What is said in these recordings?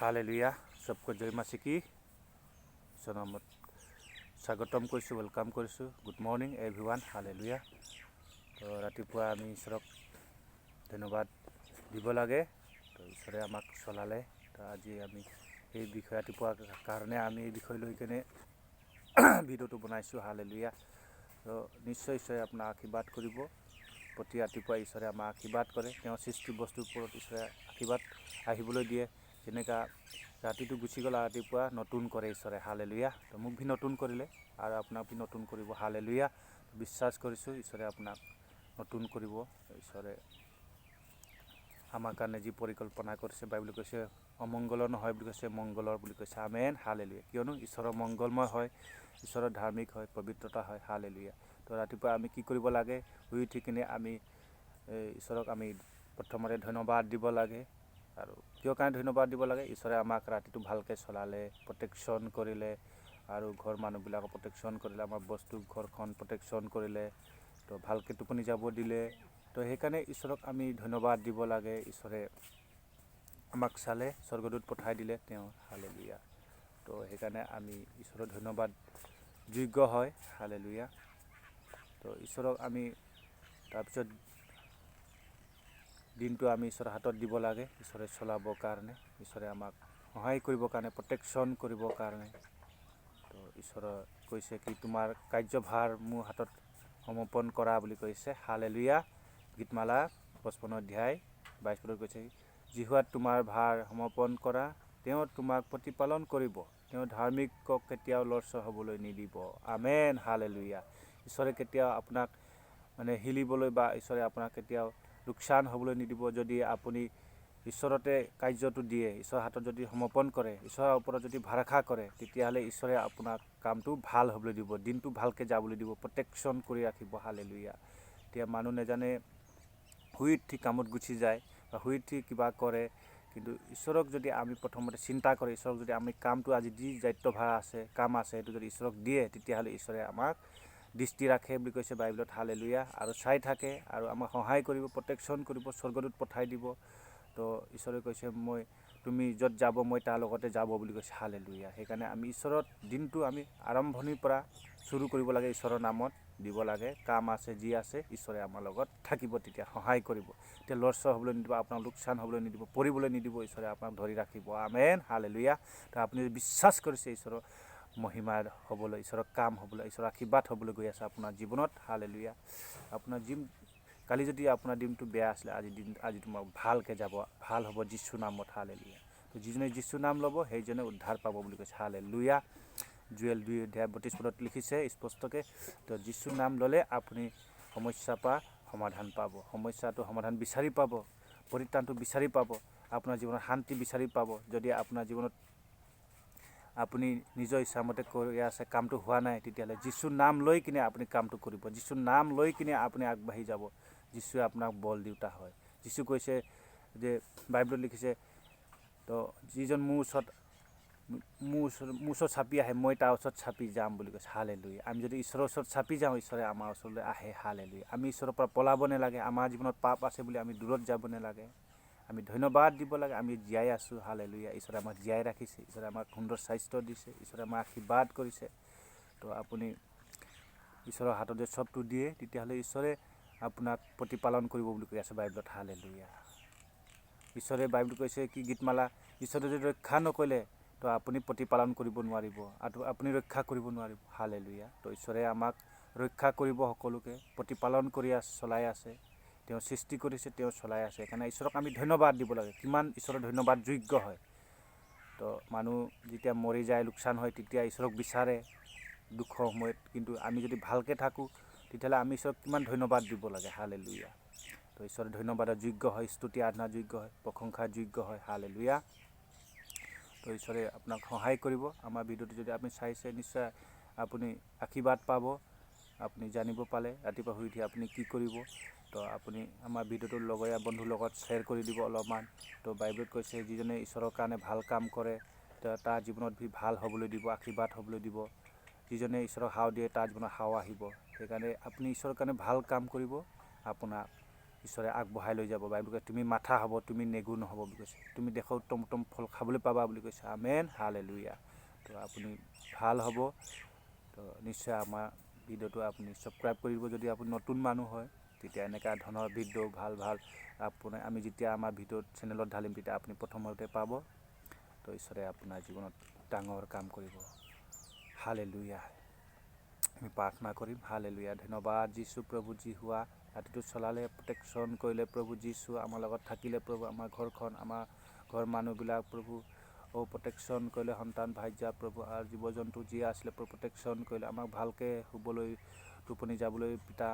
Hallelujah सबको जय मसीह की सनामत স্বাগতম কৰিছোঁ वेलकाम কৰিছোঁ गुड मर्निंग एवरीवन हालेलुया তো ৰাতিপুৱা আমি ঈশ্বৰক ধন্যবাদ দিব লাগে তো ঈশ্বৰে আমাক চলালে তো আজি আমি এই বিষয় ৰাতিপুৱাৰ কাৰণে আমি এই বিষয় লৈ কিনে ভিডিঅ'টো বনাইছোঁ হালেলুয়া তো নিশ্চয় ঈশ্বৰে আপোনাক আশীৰ্বাদ কৰিব প্ৰতি ৰাতিপুৱা ঈশ্বৰে আমাক আশীৰ্বাদ কৰে তেওঁ সৃষ্টি বস্তুৰ ওপৰত ঈশ্বৰে আশীৰ্বাদ আহিবলৈ দিয়ে যেনেকা ৰাতিটো গুচি গ'ল ৰাতিপুৱা নতুন কৰে ঈশ্বৰে হালেলুয়া তো মোক ভি নতুন কৰিলে আৰু আপোনাক ভি নতুন কৰিব হালেলুয়া বিশ্বাস কৰিছোঁ ঈশ্বৰে আপোনাক নতুন কৰিব ঈশ্বৰে আমাৰ কাৰণে যি পৰিকল্পনা কৰিছে বাইবেলে কৈছে অমংগলৰ নহয় বুলি কৈছে মংগলৰ বুলি কৈছে আমেন হালেলুয়া কিয়নো ঈশ্বৰৰ মংগলময় হয় ঈশ্বৰৰ ধাৰ্মিক হয় পবিত্ৰতা হয় হালেলুয়া তো ৰাতিপুৱা আমি কি কৰিব লাগে শুই উঠি কিনে আমি ঈশ্বৰক আমি প্ৰথমতে ধন্যবাদ দিব লাগে আৰু কিয় কাৰণে ধন্যবাদ দিব লাগে ঈশ্বৰে আমাক ৰাতিটো ভালকৈ চলালে প্ৰটেকশ্যন কৰিলে আৰু ঘৰ মানুহবিলাকক প্ৰটেকশ্যন কৰিলে আমাৰ বস্তু ঘৰখন প্ৰটেকশ্যন কৰিলে তো ভালকৈ টোপনি যাব দিলে তো সেইকাৰণে ঈশ্বৰক আমি ধন্যবাদ দিব লাগে ঈশ্বৰে আমাক চালে স্বৰ্গদূত পঠাই দিলে তেওঁ হালেলুয়া তো সেইকাৰণে আমি ঈশ্বৰৰ ধন্যবাদ যোগ্য হয় হালেলুয়া তো ঈশ্বৰক আমি তাৰপিছত দিনটো আমি ঈশ্বৰৰ হাতত দিব লাগে ঈশ্বৰে চলাবৰ কাৰণে ঈশ্বৰে আমাক সহায় কৰিবৰ কাৰণে প্ৰটেকশ্যন কৰিবৰ কাৰণে তো ঈশ্বৰে কৈছে কি তোমাৰ কাৰ্যভাৰ মোৰ হাতত সমৰ্পণ কৰা বুলি কৈছে হালেলুয়া গীতমালা 55 অধ্যায় 22 পদত কৈছে যিহুৱাত তোমাৰ ভাৰ সমৰ্পণ কৰা তেওঁ তোমাক প্ৰতিপালন কৰিব তেওঁ ধাৰ্মিকক কেতিয়াও লৰচৰ হ'বলৈ নিদিব আমেন হালেলুয়া ঈশ্বৰে কেতিয়াও আপোনাক মানে হিলিবলৈ বা ঈশ্বৰে আপোনাক কেতিয়াও লোকচান হ'বলৈ নিদিব যদি আপুনি ঈশ্বৰতে কাৰ্যটো দিয়ে ঈশ্বৰৰ হাতত যদি সমৰ্পণ কৰে ঈশ্বৰৰ ওপৰত যদি ভৰসা কৰে তেতিয়াহ'লে ঈশ্বৰে আপোনাক কামটো ভাল হ'বলৈ দিব দিনটো ভালকৈ যাবলৈ দিব প্ৰটেকশ্যন কৰি ৰাখিব হালেলুয়া এতিয়া মানুহ নেজানে শুই উঠি কামত গুচি যায় বা শুই উঠি কিবা কৰে কিন্তু ঈশ্বৰক যদি আমি প্ৰথমতে চিন্তা কৰে ঈশ্বৰক যদি আমি কামটো আজি যি দায়িত্বভাৰ আছে কাম আছে সেইটো যদি ঈশ্বৰক দিয়ে তেতিয়াহ'লে ঈশ্বৰে আমাক দৃষ্টি ৰাখে বুলি কৈছে বাইবেলত হালেলুয়া আৰু চাই থাকে আৰু আমাক সহায় কৰিব প্ৰটেকশ্যন কৰিব স্বৰ্গদূত পঠাই দিব তো ঈশ্বৰে কৈছে তুমি য'ত যাব মই তাৰ লগতে যাব বুলি কৈছে হালেলুয়া সেইকাৰণে আমি ঈশ্বৰৰ দিনটো আমি আৰম্ভণিৰ পৰা শুৰু কৰিব লাগে ঈশ্বৰৰ নামত দিব লাগে কাম আছে যি আছে ঈশ্বৰে আমাৰ লগত থাকিব তেতিয়া সহায় কৰিব তেতিয়া লৰচৰ হ'বলৈ নিদিব আপোনাক লোকচান হ'বলৈ নিদিব পৰিবলৈ নিদিব ঈশ্বৰে আপোনাক ধৰি ৰাখিব আমেন হালেলুয়া তো আপুনি বিশ্বাস কৰিছে ঈশ্বৰৰ মহিমাৰ হ'বলৈ ঈশ্বৰৰ কাম হ'বলৈ ঈশ্বৰৰ আশীৰ্বাদ হ'বলৈ গৈ আছে আপোনাৰ জীৱনত হালেলুয়া আপোনাৰ কালি যদি আপোনাৰ দিনটো বেয়া আছিলে আজি তোমাক ভালকৈ যাব ভাল হ'ব যীশু নামত হালেলুয়া তো যিজনে যীশু নাম ল'ব সেইজনে উদ্ধাৰ পাব বুলি কৈছে হালেলুয়া জুৱেল 2 অধ্যায় 32 পদত লিখিছে স্পষ্টকৈ তো যীশু নাম ল'লে আপুনি সমস্যাৰ পৰা সমাধান পাব সমস্যাটো সমাধান বিচাৰি পাব পৰিত্ৰাণটো বিচাৰি পাব আপোনাৰ জীৱনত শান্তি বিচাৰি পাব যদি আপোনাৰ জীৱনত আপুনি নিজৰ ইচ্ছামতে কৰি আছে কামটো হোৱা নাই তেতিয়াহ'লে যীশুৰ নাম লৈ কিনে আপুনি কামটো কৰিব যীশুৰ নাম লৈ কিনে আপুনি আগবাঢ়ি যাব যীশুৱে আপোনাক বল দিওঁতা হয় যীশু কৈছে যে বাইবেলত লিখিছে তো যিজন মোৰ ওচৰত চাপি আহে মই তাৰ ওচৰত চাপি যাম বুলি কৈছে হালেলুয়া আমি যদি ঈশ্বৰৰ ওচৰত চাপি যাওঁ ঈশ্বৰে আমাৰ ওচৰলৈ আহে হালেলুয়া আমি ঈশ্বৰৰ পৰা পলাব নালাগে আমাৰ জীৱনত পাপ আছে বুলি আমি দূৰত যাব নালাগে আমি ধন্যবাদ দিব লাগে আমি জীয়াই আছোঁ হালেলুয়া ঈশ্বৰে আমাক জীয়াই ৰাখিছে ঈশ্বৰে আমাক সুন্দৰ স্বাস্থ্য দিছে ঈশ্বৰে আমাক আশীৰ্বাদ কৰিছে তো আপুনি ঈশ্বৰৰ হাতত যদি চবটো দিয়ে তেতিয়াহ'লে ঈশ্বৰে আপোনাক প্ৰতিপালন কৰিব বুলি কৈ আছে বাইবেলত হালেলুয়া ঈশ্বৰে বাইবেলত কৈছে কি গীতমালা ঈশ্বৰে যদি ৰক্ষা নকৰিলে তো আপুনি প্ৰতিপালন কৰিব নোৱাৰিব আৰু আপুনি ৰক্ষা কৰিব নোৱাৰিব হালেলুয়া তো ঈশ্বৰে আমাক ৰক্ষা কৰিব সকলোকে প্ৰতিপালন কৰি চলাই আছে তেওঁ সৃষ্টি কৰিছে তেওঁ চলাই আছে সেইকাৰণে ঈশ্বৰক আমি ধন্যবাদ দিব লাগে কিমান ঈশ্বৰৰ ধন্যবাদ যোগ্য হয় তো মানুহ যেতিয়া মৰি যায় লোকচান হয় তেতিয়া ঈশ্বৰক বিচাৰে দুখৰ সময়ত কিন্তু আমি যদি ভালকৈ থাকোঁ তেতিয়াহ'লে আমি ঈশ্বৰক কিমান ধন্যবাদ দিব লাগে হালেলুয়া তো ঈশ্বৰে ধন্যবাদৰ যোগ্য হয় স্তুতি আৰাধনাৰ যোগ্য হয় প্ৰশংসাৰ যোগ্য হয় হালেলুয়া তো ঈশ্বৰে আপোনাক সহায় কৰিব আমাৰ ভিডিঅ'টো যদি আপুনি চাইছে নিশ্চয় আপুনি আশীৰ্বাদ পাব আপুনি জানিব পালে ৰাতিপুৱা শুই উঠি আপুনি কি কৰিব তো আপুনি আমাৰ ভিডিঅ'টো লগৰীয়া বন্ধুৰ লগত শ্বেয়াৰ কৰি দিব অলপমান তো বাইবেলত কৈছে যিজনে ঈশ্বৰৰ কাৰণে ভাল কাম কৰে তাৰ জীৱনত ভাল হ'বলৈ দিব আশীৰ্বাদ হ'বলৈ দিব যিজনে ঈশ্বৰক সাও দিয়ে তাৰ জীৱনত সাও আহিব সেইকাৰণে আপুনি ঈশ্বৰৰ কাৰণে ভাল কাম কৰিব আপোনাক ঈশ্বৰে আগবঢ়াই লৈ যাব। বাইবল কৈছে তুমি মাথা হ'ব, তুমি নেগু নহ'ব বুলি কৈছে। তুমি দেশৰ উত্তম উত্তম ফল খাবলৈ পাবা বুলি কৈছে। আমেন, হালেলুয়া। তো আপুনি ভাল হ'ব। তো নিশ্চয় আমাৰ ভিডিঅ'টো আপুনি ছাবস্ক্ৰাইব কৰিব যদি আপুনি নতুন মানুহ হয়। তেতিয়া এনেকুৱা ধৰণৰ ভিডিঅ' ভাল ভাল আমি যেতিয়া আমাৰ ভিডিঅ'ত চেনেলত ঢালিম তেতিয়া আপুনি প্ৰথমতে পাব। তো ঈশ্বৰে আপোনাৰ জীৱনত ডাঙৰ কাম কৰিব। হালেলুয়া। আমি প্ৰাৰ্থনা কৰিম। হালেলুয়া। ধন্যবাদ যীশু প্ৰভু, যি হোৱা ৰাতিটো চলালে, প্ৰটেকশ্যন কৰিলে প্ৰভু যীশু, আমাৰ লগত থাকিলে প্ৰভু, আমাৰ ঘৰখন, আমাৰ ঘৰ মানুহবিলাক প্ৰভু প্ৰটেকশ্যন কৰিলে, সন্তান ভাইজা প্ৰভু আৰু জীৱ জন্তু যি আছিলে প্ৰভু প্ৰটেকশ্যন কৰিলে, আমাক ভালকৈ শুবলৈ, টোপনি যাবলৈ, পিতা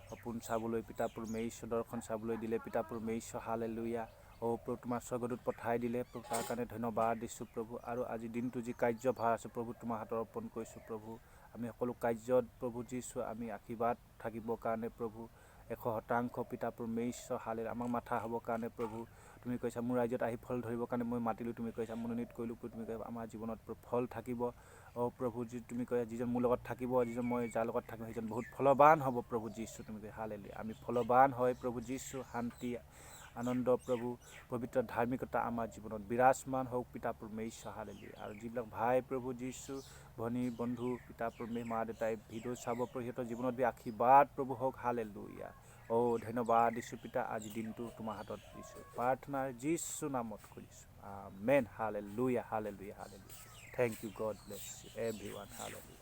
সপোন চাবলৈ, পিতা পৰমেশ্বৰ দৰ্শন চাবলৈ দিলে, পিতা পৰমেশ্বৰ। হালেলুয়া। প্ৰভু তোমাৰ স্বৰ্গদূত পঠাই দিলে প্ৰভু, তাৰ কাৰণে ধন্যবাদ দিছোঁ প্ৰভু। আৰু আজি দিনটো যি কাৰ্যভাৰ আছে প্ৰভু তোমাৰ হাতত অৰ্পণ কৰিছোঁ প্ৰভু। আমি সকলো কাৰ্যত প্ৰভু যীশু আমি আশীৰ্বাদ থাকিবৰ কাৰণে প্ৰভু 100% পিতা পৰমেশ্বৰ। হালেলুয়া। আমাক মাথা হ'বৰ কাৰণে প্ৰভু তুমি কৈছা, মোৰ ৰাজ্যত আহি ফল ধৰিবৰ কাৰণে মই মাতিলোঁ, তুমি কৈছা মনোনীত কৰিলোঁ, তুমি কৈছা আমাৰ জীৱনত ফল থাকিব। প্ৰভু যি তুমি কৈছা, যিজন মোৰ লগত থাকিব, যিজন মই যাৰ লগত থাকিব সেইজন বহুত ফলৱান হ'ব প্ৰভু যীশু, তুমি কৈছা। হালেলুয়া। আমি ফলৱান হয় প্ৰভু যীশু। শান্তি আনন্দ প্ৰভু পবিত্ৰ ধাৰ্মিকতা আমাৰ জীৱনত বিৰাজমান হওক পিতা পৰমেশ্বৰ। হালেলুয়া। আৰু যিবিলাক ভাই প্ৰভু যীশু, ভনী বন্ধু, পিতা পৰমেশ্বৰ, মা দেউতাই ভিডিঅ' চাব প্ৰভু, সিহঁতৰ জীৱনত আশীৰ্বাদ প্ৰভু হওক। হালেলুয়া। ধন্যবাদ দিছোঁ পিতা, আজি দিনটো তোমাৰ হাতত দিছোঁ। প্ৰাৰ্থনা যীশু নামত কৰিছোঁ। Amen. Hallelujah, hallelujah, hallelujah. Thank you, God bless you everyone. Hallelujah.